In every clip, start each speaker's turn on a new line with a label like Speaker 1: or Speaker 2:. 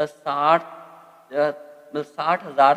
Speaker 1: 60,000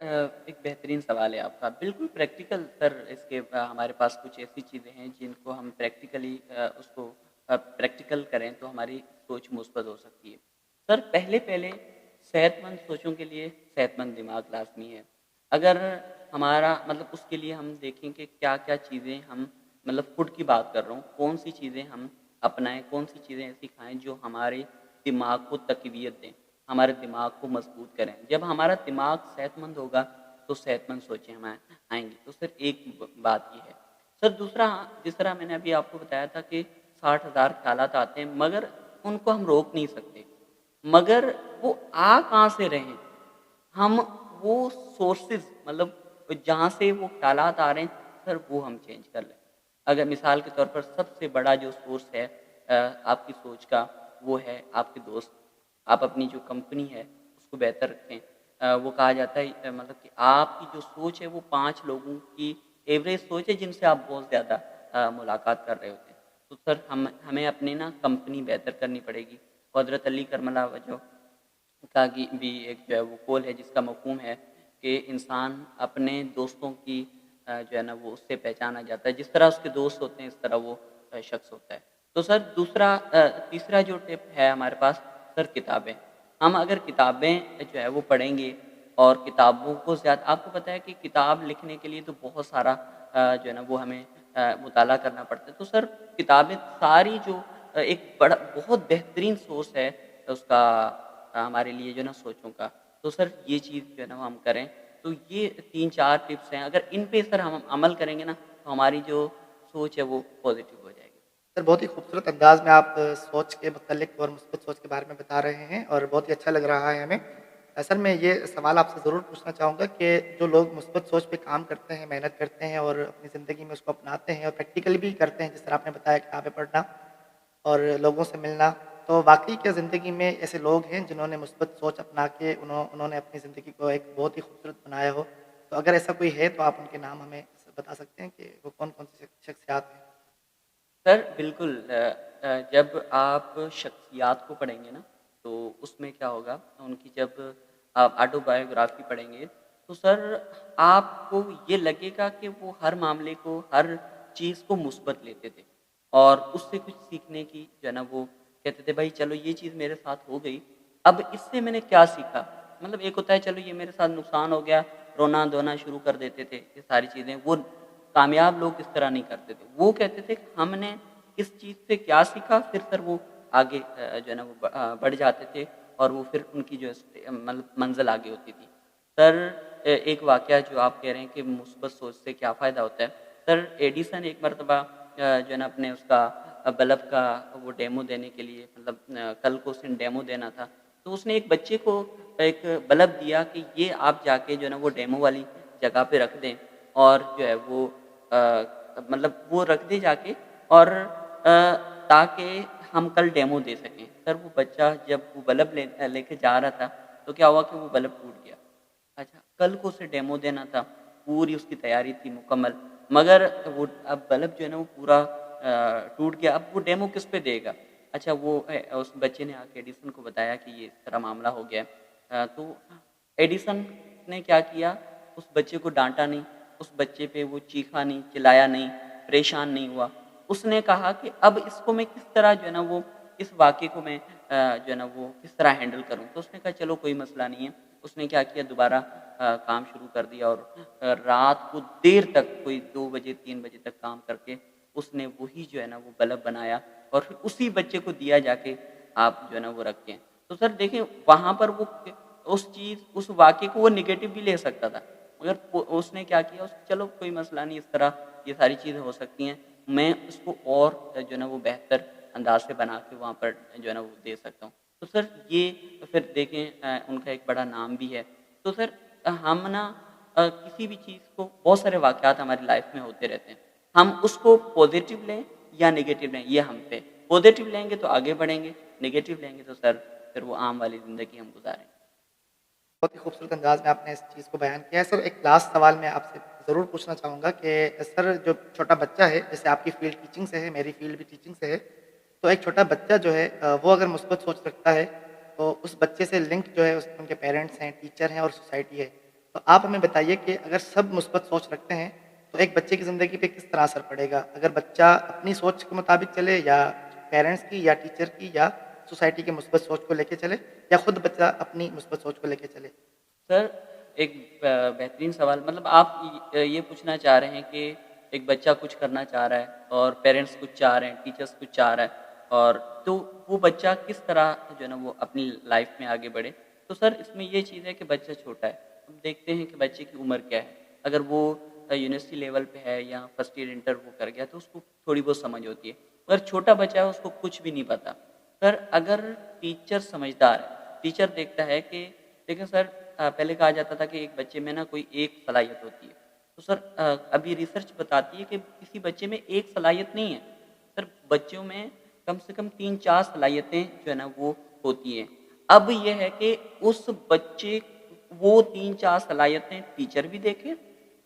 Speaker 1: ایک بہترین سوال ہے آپ کا، بالکل پریکٹیکل سر اس کے ہمارے پاس کچھ ایسی چیزیں ہیں جن کو ہم پریکٹیکلی اس کو پریکٹیکل کریں تو ہماری سوچ مثبت ہو سکتی ہے۔ سر پہلے پہلے صحت مند سوچوں کے لیے صحت مند دماغ لازمی ہے۔ اگر ہمارا مطلب اس کے لیے ہم دیکھیں کہ کیا کیا چیزیں ہم مطلب فوڈ کی بات کر رہا ہوں، کون سی چیزیں ہم اپنائیں، کون سی چیزیں ایسی کھائیں جو ہمارے دماغ کو تقویت دیں، ہمارے دماغ کو مضبوط کریں۔ جب ہمارا دماغ صحت مند ہوگا تو صحت مند سوچیں ہمیں آئیں گی۔ تو سر ایک بات یہ ہے۔ سر دوسرا، جس طرح میں نے ابھی آپ کو بتایا تھا کہ 60,000 خیالات آتے ہیں مگر ان کو ہم روک نہیں سکتے، مگر وہ آ کہاں سے رہے ہیں، ہم وہ سورسز مطلب جہاں سے وہ خیالات آ رہے ہیں سر وہ ہم چینج کر لیں۔ اگر مثال کے طور پر سب سے بڑا جو سورس ہے آپ کی سوچ کا وہ ہے آپ کے دوست۔ آپ اپنی جو کمپنی ہے اس کو بہتر رکھیں۔ وہ کہا جاتا ہے مطلب کہ آپ کی جو سوچ ہے وہ 5 لوگوں کی ایوریج سوچ ہے جن سے آپ بہت زیادہ ملاقات کر رہے ہوتے ہیں۔ تو سر ہمیں اپنی نا کمپنی بہتر کرنی پڑے گی۔ حضرت علی کرم اللہ وجہ کا بھی ایک جو ہے وہ قول ہے جس کا مفہوم ہے کہ انسان اپنے دوستوں کی جو ہے نا وہ اس سے پہچانا جاتا ہے، جس طرح اس کے دوست ہوتے ہیں اس طرح وہ شخص ہوتا ہے۔ تو سر تیسرا جو ٹپ ہے ہمارے پاس سر کتابیں۔ ہم اگر کتابیں جو ہے وہ پڑھیں گے اور کتابوں کو زیادہ، آپ کو پتہ ہے کہ کتاب لکھنے کے لیے تو بہت سارا جو ہے نا وہ ہمیں مطالعہ کرنا پڑتا ہے۔ تو سر کتابیں ساری جو ایک بڑا بہت بہترین سورس ہے اس کا ہمارے لیے جو ہے نا سوچوں کا۔ تو سر یہ چیز جو ہے نا وہ ہم کریں۔ تو یہ 3-4 ٹپس ہیں، اگر ان پہ سر ہم عمل کریں گے نا تو ہماری جو سوچ ہے وہ پازیٹیو ہو جائے گی۔
Speaker 2: سر بہت ہی خوبصورت انداز میں آپ سوچ کے متعلق اور مثبت سوچ کے بارے میں بتا رہے ہیں اور بہت ہی اچھا لگ رہا ہے ہمیں۔ سر میں یہ سوال آپ سے ضرور پوچھنا چاہوں گا کہ جو لوگ مثبت سوچ پہ کام کرتے ہیں، محنت کرتے ہیں اور اپنی زندگی میں اس کو اپناتے ہیں اور پریکٹیکلی بھی کرتے ہیں، جس طرح آپ نے بتایا کتابیں پڑھنا اور لوگوں سے ملنا، تو واقعی کیا زندگی میں ایسے لوگ ہیں جنہوں نے مثبت سوچ اپنا کے انہوں نے اپنی زندگی کو ایک بہت ہی خوبصورت بنایا ہو؟ تو اگر ایسا کوئی ہے تو آپ ان کے نام ہمیں بتا سکتے ہیں کہ وہ کون کون سی شخصیات ہیں؟
Speaker 1: سر بالکل، جب آپ شخصیات کو پڑھیں گے نا تو اس میں کیا ہوگا، ان کی جب آپ آٹو بایوگرافی پڑھیں گے تو سر آپ کو یہ لگے گا کہ وہ ہر معاملے کو، ہر چیز کو مثبت لیتے تھے اور اس سے کچھ سیکھنے کی جو ہے نا وہ کہتے تھے بھائی چلو یہ چیز میرے ساتھ ہو گئی، اب اس سے میں نے کیا سیکھا۔ مطلب ایک ہوتا ہے چلو یہ میرے ساتھ نقصان ہو گیا، رونا دھونا شروع کر دیتے تھے، یہ ساری چیزیں وہ کامیاب لوگ اس طرح نہیں کرتے تھے۔ وہ کہتے تھے کہ ہم نے اس چیز سے کیا سیکھا، پھر سر وہ آگے جو ہے نا وہ بڑھ جاتے تھے اور وہ پھر ان کی جو مطلب منزل آگے ہوتی تھی۔ سر ایک واقعہ جو آپ کہہ رہے ہیں کہ مثبت سوچ سے کیا فائدہ ہوتا ہے، سر ایڈیسن ایک مرتبہ جو ہے نا اپنے اس کا بلب کا وہ ڈیمو دینے کے لیے، مطلب کل کو اس نے ڈیمو دینا تھا، تو اس نے ایک بچے کو ایک بلب دیا کہ یہ آپ جا کے جو ہے نا وہ ڈیمو والی جگہ پہ رکھ دیں اور جو ہے وہ مطلب وہ رکھ دے جا کے اور تاکہ ہم کل ڈیمو دے سکیں۔ سر وہ بچہ جب وہ بلب لے کے جا رہا تھا تو کیا ہوا کہ وہ بلب ٹوٹ گیا۔ اچھا کل کو اسے ڈیمو دینا تھا، پوری اس کی تیاری تھی مکمل، مگر وہ اب بلب جو ہے نا وہ پورا ٹوٹ گیا، اب وہ ڈیمو کس پہ دے گا۔ اچھا وہ اس بچے نے آ کے ایڈیسن کو بتایا کہ یہ اس طرح معاملہ ہو گیا تو ایڈیسن نے کیا کیا، اس بچے کو ڈانٹا نہیں، اس بچے پہ وہ چیخا نہیں، چلایا نہیں، پریشان نہیں ہوا۔ اس نے کہا کہ اب اس کو میں کس طرح جو ہے نا وہ اس واقعے کو میں جو ہے نا وہ کس طرح ہینڈل کروں۔ تو اس نے کہا چلو کوئی مسئلہ نہیں ہے۔ اس نے کیا کیا، دوبارہ کام شروع کر دیا اور رات کو دیر تک کوئی 2 بجے 3 بجے تک کام کر کے اس نے وہی جو ہے نا وہ بلب بنایا اور پھر اسی بچے کو دیا جا کے آپ جو ہے نا وہ رکھیں۔ تو سر دیکھیں وہاں پر وہ اس چیز اس واقعے کو وہ نگیٹو بھی لے سکتا تھا، مگر اس نے کیا کیا، چلو کوئی مسئلہ نہیں، اس طرح یہ ساری چیزیں ہو سکتی ہیں، میں اس کو اور جو ہے نا وہ بہتر انداز سے بنا کے وہاں پر جو ہے نا وہ دے سکتا ہوں۔ تو سر یہ پھر دیکھیں ان کا ایک بڑا نام بھی ہے۔ تو سر ہم نا کسی بھی چیز کو، بہت سارے واقعات ہماری لائف میں ہوتے رہتے ہیں، ہم اس کو پازیٹیو لیں یا نگیٹو لیں یہ ہم پہ، پازیٹیو لیں گے تو آگے بڑھیں گے، نگیٹو لیں گے تو سر پھر وہ عام والی زندگی ہم گزاریں۔
Speaker 2: بہت ہی خوبصورت انداز میں آپ نے اس چیز کو بیان کیا ہے۔ سر ایک لاسٹ سوال میں آپ سے ضرور پوچھنا چاہوں گا کہ سر جو چھوٹا بچہ ہے، جیسے آپ کی فیلڈ ٹیچنگ سے ہے، میری فیلڈ بھی ٹیچنگ سے ہے، تو ایک چھوٹا بچہ جو ہے وہ اگر مثبت سوچ رکھتا ہے تو اس بچے سے لنک جو ہے ان کے پیرنٹس ہیں، ٹیچر ہیں اور سوسائٹی ہے، تو آپ ہمیں بتائیے کہ اگر سب مثبت سوچ رکھتے ہیں تو ایک بچے کی زندگی پہ کس طرح اثر پڑے گا؟ اگر بچہ اپنی سوچ کے مطابق چلے یا پیرنٹس کی یا ٹیچر کی یا سوسائٹی کے مثبت سوچ کو لے کے چلے یا خود بچہ اپنی مثبت سوچ کو لے کے چلے؟
Speaker 1: سر ایک بہترین سوال، مطلب آپ یہ پوچھنا چاہ رہے ہیں کہ ایک بچہ کچھ کرنا چاہ رہا ہے اور پیرنٹس کچھ چاہ رہے ہیں، ٹیچرس کچھ چاہ رہا ہے، اور تو وہ بچہ کس طرح جو ہے نا وہ اپنی لائف میں آگے بڑھے؟ تو سر اس میں یہ چیز ہے کہ بچہ چھوٹا ہے، ہم دیکھتے ہیں کہ بچے کی عمر کیا ہے۔ اگر وہ یونیورسٹی لیول پہ ہے یا فرسٹ ایئر انٹر وہ کر گیا تو اس کو تھوڑی بہت سمجھ ہوتی ہے، اگر چھوٹا بچہ ہے اس کو کچھ بھی نہیں پتا۔ سر اگر ٹیچر سمجھدار ہے، ٹیچر دیکھتا ہے کہ دیکھیں سر، پہلے کہا جاتا تھا کہ ایک بچے میں نا کوئی ایک صلاحیت ہوتی ہے، تو سر ابھی ریسرچ بتاتی ہے کہ کسی بچے میں ایک صلاحیت نہیں ہے، سر بچوں میں کم سے کم 3-4 صلاحیتیں جو ہے نا وہ ہوتی ہیں۔ اب یہ ہے کہ اس بچے وہ 3-4 صلاحیتیں ٹیچر بھی دیکھیں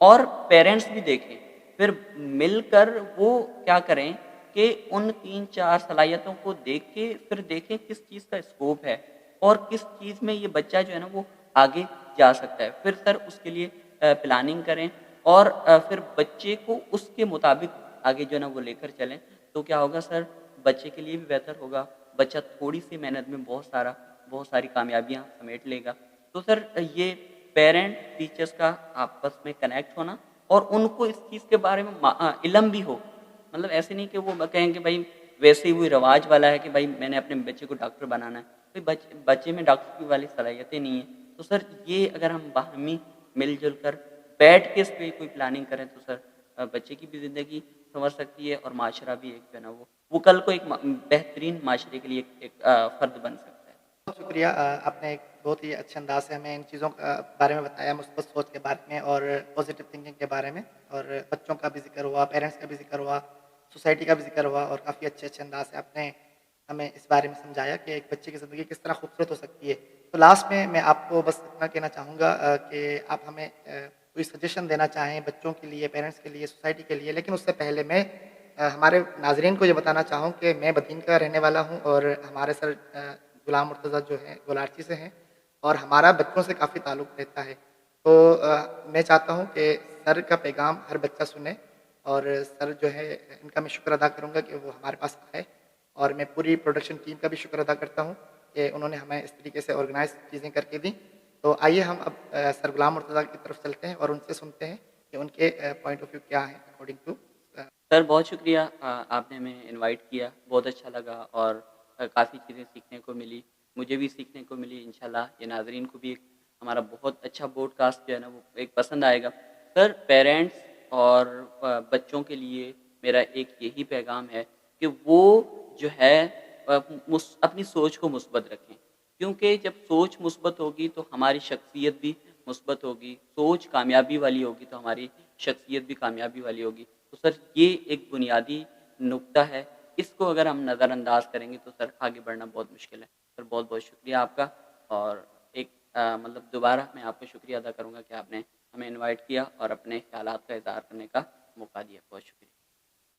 Speaker 1: اور پیرنٹس بھی دیکھیں، پھر مل کر وہ کیا کریں کہ ان 3-4 صلاحیتوں کو دیکھ کے پھر دیکھیں کس چیز کا اسکوپ ہے اور کس چیز میں یہ بچہ جو ہے نا وہ آگے جا سکتا ہے، پھر سر اس کے لیے پلاننگ کریں اور پھر بچے کو اس کے مطابق آگے جو ہے نا وہ لے کر چلیں، تو کیا ہوگا سر، بچے کے لیے بھی بہتر ہوگا، بچہ تھوڑی سی محنت میں بہت ساری کامیابیاں سمیٹ لے گا۔ تو سر یہ پیرنٹ ٹیچرس کا آپس میں کنیکٹ ہونا اور ان کو اس چیز کے بارے میں علم بھی ہو، مطلب ایسے نہیں کہ وہ کہیں کہ بھائی ویسے ہی وہی رواج والا ہے کہ بھائی میں نے اپنے بچے کو ڈاکٹر بنانا ہے، بچے میں ڈاکٹر کی والی صلاحیتیں نہیں ہیں، تو سر یہ اگر ہم باہمی مل جل کر بیٹھ کے اس پہ کوئی پلاننگ کریں تو سر بچے کی بھی زندگی سنور سکتی ہے اور معاشرہ بھی ایک جو ہے نا وہ کل کو ایک بہترین معاشرے کے لیے ایک فرد بن سکتا ہے۔
Speaker 2: بہت شکریہ، آپ نے ایک بہت ہی اچھے انداز سے ہمیں ان چیزوں کے بارے میں بتایا، مثبت سوچ کے بارے میں اور پازیٹیو تھنکنگ کے بارے میں، اور بچوں کا بھی ذکر ہوا، پیرنٹس کا بھی ذکر ہوا، سوسائٹی کا بھی ذکر ہوا، اور کافی اچھے اچھے انداز سے آپ نے ہمیں اس بارے میں سمجھایا کہ ایک بچے کی زندگی کس طرح خوبصورت ہو سکتی ہے۔ تو لاسٹ میں آپ کو بس اتنا کہنا چاہوں گا کہ آپ ہمیں کوئی سجیشن دینا چاہیں بچوں کے لیے، پیرنٹس کے لیے، سوسائٹی کے لیے، لیکن اس سے پہلے میں ہمارے ناظرین کو یہ بتانا چاہوں کہ میں بدین کا رہنے والا ہوں اور ہمارے سر غلام مرتضیٰ جو ہیں گولارچی سے ہیں اور ہمارا بچوں سے کافی تعلق رہتا ہے۔ تو میں چاہتا ہوں کہ سر کا پیغام ہر بچہ سنے، اور سر جو ہے ان کا میں شکر ادا کروں گا کہ وہ ہمارے پاس آئے، اور میں پوری پروڈکشن ٹیم کا بھی شکر ادا کرتا ہوں کہ انہوں نے ہمیں اس طریقے سے آرگنائز چیزیں کر کے دیں۔ تو آئیے ہم اب سر غلام مرتضیٰ کی طرف چلتے ہیں اور ان سے سنتے ہیں کہ ان کے پوائنٹ آف ویو کیا ہیں اکارڈنگ ٹو۔
Speaker 1: سر بہت شکریہ، آپ نے ہمیں انوائٹ کیا، بہت اچھا لگا اور کافی چیزیں سیکھنے کو ملی، مجھے بھی سیکھنے کو ملی، انشاءاللہ یہ ناظرین کو بھی ایک ہمارا بہت اچھا بوڈ کاسٹ جو ہے نا وہ ایک پسند آئے گا۔ سر پیرنٹس اور بچوں کے لیے میرا ایک یہی پیغام ہے کہ وہ جو ہے اپنی سوچ کو مثبت رکھیں، کیونکہ جب سوچ مثبت ہوگی تو ہماری شخصیت بھی مثبت ہوگی، سوچ کامیابی والی ہوگی تو ہماری شخصیت بھی کامیابی والی ہوگی۔ تو سر یہ ایک بنیادی نقطہ ہے، اس کو اگر ہم نظر انداز کریں گے تو سر آگے بڑھنا بہت مشکل ہے۔ سر بہت بہت شکریہ آپ کا، اور ایک مطلب دوبارہ میں آپ کو شکریہ ادا کروں گا کہ آپ نے ہمیں انوائٹ کیا اور اپنے خیالات کا اظہار کرنے کا موقع دیا، بہت شکریہ۔